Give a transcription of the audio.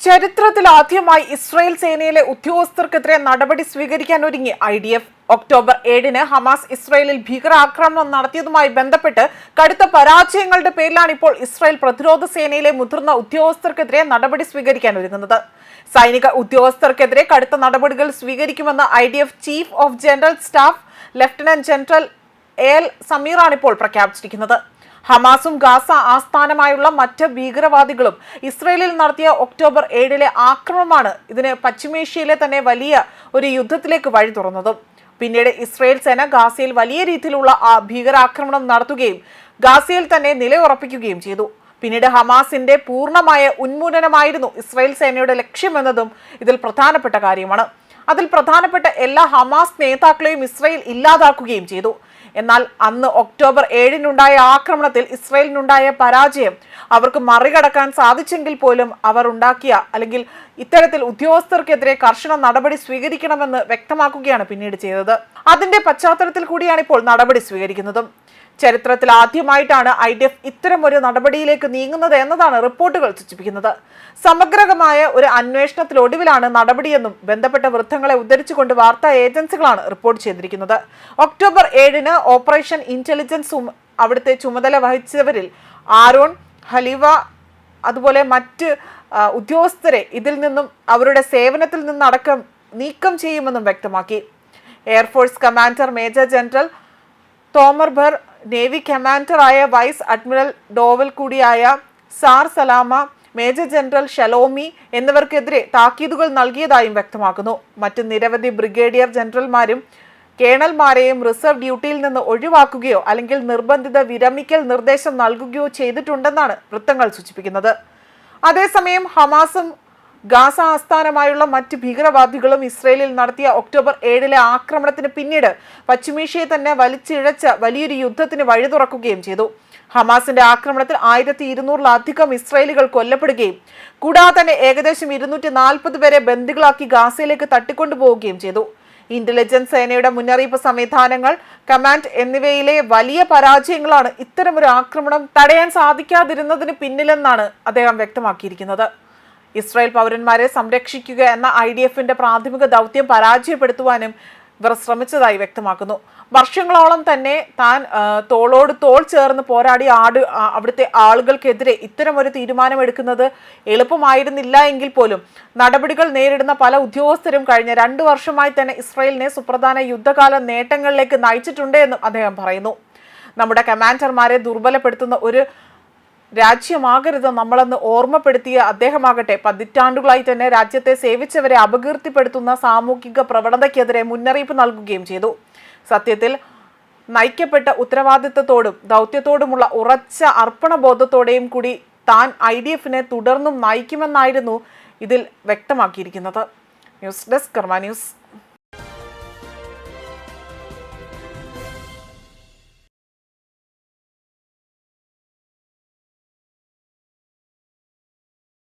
ചരിത്രത്തിൽ ആദ്യമായി ഇസ്രായേൽ സേനയിലെ ഉദ്യോഗസ്ഥർക്കെതിരെ നടപടി സ്വീകരിക്കാൻ ഒരുങ്ങി IDF. ഒക്ടോബർ 7-ന് ഹമാസ് ഇസ്രായേലിൽ ഭീകരാക്രമണം നടത്തിയതുമായി ബന്ധപ്പെട്ട് കടുത്ത പരാജയങ്ങളുടെ പേരിലാണ് ഇപ്പോൾ ഇസ്രായേൽ പ്രതിരോധ സേനയിലെ മുതിർന്ന ഉദ്യോഗസ്ഥർക്കെതിരെ നടപടി സ്വീകരിക്കാൻ ഒരുങ്ങുന്നത്. സൈനിക ഉദ്യോഗസ്ഥർക്കെതിരെ കടുത്ത നടപടികൾ സ്വീകരിക്കുമെന്ന് IDF chief of general staff lieutenant general Eyal സമീറാണ് ഇപ്പോൾ പ്രഖ്യാപിച്ചിരിക്കുന്നത്. ഹമാസും ഗാസ ആസ്ഥാനമായുള്ള മറ്റ് ഭീകരവാദികളും ഇസ്രയേലിൽ നടത്തിയ ഒക്ടോബർ 7-ലെ ആക്രമണമാണ് ഇതിന് പശ്ചിമേഷ്യയിലെ തന്നെ വലിയ ഒരു യുദ്ധത്തിലേക്ക് വഴി തുറന്നത്. പിന്നീട് ഇസ്രായേൽ സേന ഗാസയിൽ വലിയ രീതിയിലുള്ള ഭീകരാക്രമണം നടത്തുകയും ഗാസയിൽ തന്നെ നിലയുറപ്പിക്കുകയും ചെയ്തു. പിന്നീട് ഹമാസിന്റെ പൂർണ്ണമായ ഉന്മൂലനമായിരുന്നു ഇസ്രായേൽ സേനയുടെ ലക്ഷ്യമെന്നതും ഇതിൽ പ്രധാനപ്പെട്ട കാര്യമാണ്. അതിൽ പ്രധാനപ്പെട്ട എല്ലാ ഹമാസ് നേതാക്കളെയും ഇസ്രായേൽ ഇല്ലാതാക്കുകയും ചെയ്തു. എന്നാൽ അന്ന് ഒക്ടോബർ 7-നുണ്ടായ ആക്രമണത്തിൽ ഇസ്രായേലിനുണ്ടായ പരാജയം അവർക്ക് മറികടക്കാൻ സാധിച്ചെങ്കിൽ പോലും അവർ ഉണ്ടാക്കിയ അല്ലെങ്കിൽ ഇത്തരത്തിൽ ഉദ്യോഗസ്ഥർക്കെതിരെ കർശന നടപടി സ്വീകരിക്കണമെന്ന് വ്യക്തമാക്കുകയാണ് പിന്നീട് ചെയ്തത്. അതിന്റെ പശ്ചാത്തലത്തിൽ കൂടിയാണ് ഇപ്പോൾ നടപടി സ്വീകരിക്കുന്നതും. ചരിത്രത്തിൽ ആദ്യമായിട്ടാണ് IDF ഇത്തരമൊരു നടപടിയിലേക്ക് നീങ്ങുന്നത് എന്നതാണ് റിപ്പോർട്ടുകൾ സൂചിപ്പിക്കുന്നത്. സമഗ്രമായ ഒരു അന്വേഷണത്തിലൊടുവിലാണ് നടപടിയെന്നും ബന്ധപ്പെട്ട വൃത്തങ്ങളെ ഉദ്ധരിച്ചുകൊണ്ട് വാർത്താ ഏജൻസികളാണ് റിപ്പോർട്ട് ചെയ്തിരിക്കുന്നത്. ഒക്ടോബർ 7-ന് ഓപ്പറേഷൻ ഇന്റലിജൻസ് അവിടുത്തെ ചുമതല വഹിച്ചവരിൽ ആരോൺ ഹലിവ അതുപോലെ മറ്റ് ഉദ്യോഗസ്ഥരെ ഇതിൽ നിന്നും അവരുടെ സേവനത്തിൽ നിന്നടക്കം നീക്കം ചെയ്യുമെന്നും വ്യക്തമാക്കി. Air force commander major general Tomer Bar, navy കമാൻഡറായ വൈസ് അഡ്മിറൽ ഡോവൽ കൂടിയായ Saar Salama, major general Shlomi എന്നിവർക്കെതിരെ താക്കീതുകൾ നൽകിയതായും വ്യക്തമാക്കുന്നു. മറ്റ് നിരവധി ബ്രിഗേഡിയർ ജനറൽമാരും കേണൽമാരെയും റിസർവ് ഡ്യൂട്ടിയിൽ നിന്ന് ഒഴിവാക്കുകയോ അല്ലെങ്കിൽ നിർബന്ധിത വിരമിക്കൽ നിർദ്ദേശം നൽകുകയോ ചെയ്തിട്ടുണ്ടെന്നാണ് വൃത്തങ്ങൾ സൂചിപ്പിക്കുന്നത്. അതേസമയം ഹമാസും ഗാസ ആസ്ഥാനമായുള്ള മറ്റ് ഭീകരവാദികളും ഇസ്രയേലിൽ നടത്തിയ ഒക്ടോബർ 7-ലെ ആക്രമണത്തിന് പിന്നീട് പശ്ചിമേഷ്യയെ തന്നെ വലിച്ചിഴച്ച വലിയൊരു യുദ്ധത്തിന് വഴി തുറക്കുകയും ചെയ്തു. ഹമാസിന്റെ ആക്രമണത്തിൽ 1200-ലധികം ഇസ്രായേലികൾ കൊല്ലപ്പെടുകയും കൂടാതെ തന്നെ ഏകദേശം 240 പേരെ ബന്ദികളാക്കി ഗാസയിലേക്ക് തട്ടിക്കൊണ്ടുപോവുകയും ചെയ്തു. ഇന്റലിജൻസ് സേനയുടെ മുന്നറിയിപ്പ് സംവിധാനങ്ങൾ, കമാൻഡ് എന്നിവയിലെ വലിയ പരാജയങ്ങളാണ് ഇത്തരമൊരു ആക്രമണം തടയാൻ സാധിക്കാതിരുന്നതിന് പിന്നിലെന്നാണ് അദ്ദേഹം വ്യക്തമാക്കിയിരിക്കുന്നത്. ഇസ്രായേൽ പൗരന്മാരെ സംരക്ഷിക്കുക എന്ന IDF-ന്റെ പ്രാഥമിക ദൗത്യം പരാജയപ്പെടുത്തുവാനും ഇവർ ശ്രമിച്ചതായി വ്യക്തമാക്കുന്നു. വർഷങ്ങളോളം തന്നെ താൻ തോളോട് തോൾ ചേർന്ന് പോരാടി അവിടുത്തെ ആളുകൾക്കെതിരെ ഇത്തരമൊരു തീരുമാനമെടുക്കുന്നത് എളുപ്പമായിരുന്നില്ല എങ്കിൽ പോലും നടപടികൾ നേരിടുന്ന പല ഉദ്യോഗസ്ഥരും കഴിഞ്ഞ 2 വർഷമായി തന്നെ ഇസ്രായേലിനെ സുപ്രധാന യുദ്ധകാല നേട്ടങ്ങളിലേക്ക് നയിച്ചിട്ടുണ്ട് എന്നും അദ്ദേഹം പറയുന്നു. നമ്മുടെ കമാൻഡർമാരെ ദുർബലപ്പെടുത്തുന്ന ഒരു രാജ്യമാകരുത് നമ്മളെന്ന് ഓർമ്മപ്പെടുത്തിയ അദ്ദേഹമാകട്ടെ പതിറ്റാണ്ടുകളായി തന്നെ രാജ്യത്തെ സേവിച്ചവരെ അപകീർത്തിപ്പെടുത്തുന്ന സാമൂഹിക പ്രവണതയ്ക്കെതിരെ മുന്നറിയിപ്പ് നൽകുകയും ചെയ്തു. സത്യത്തിൽ നയിക്കപ്പെട്ട ഉത്തരവാദിത്തത്തോടും ദൗത്യത്തോടുമുള്ള ഉറച്ച അർപ്പണബോധത്തോടെയും കൂടി താൻ IDF-നെ തുടർന്നും നയിക്കുമെന്നായിരുന്നു ഇതിൽ വ്യക്തമാക്കിയിരിക്കുന്നത്. ന്യൂസ് ഡെസ്ക് കർമ്മ ന്യൂസ്.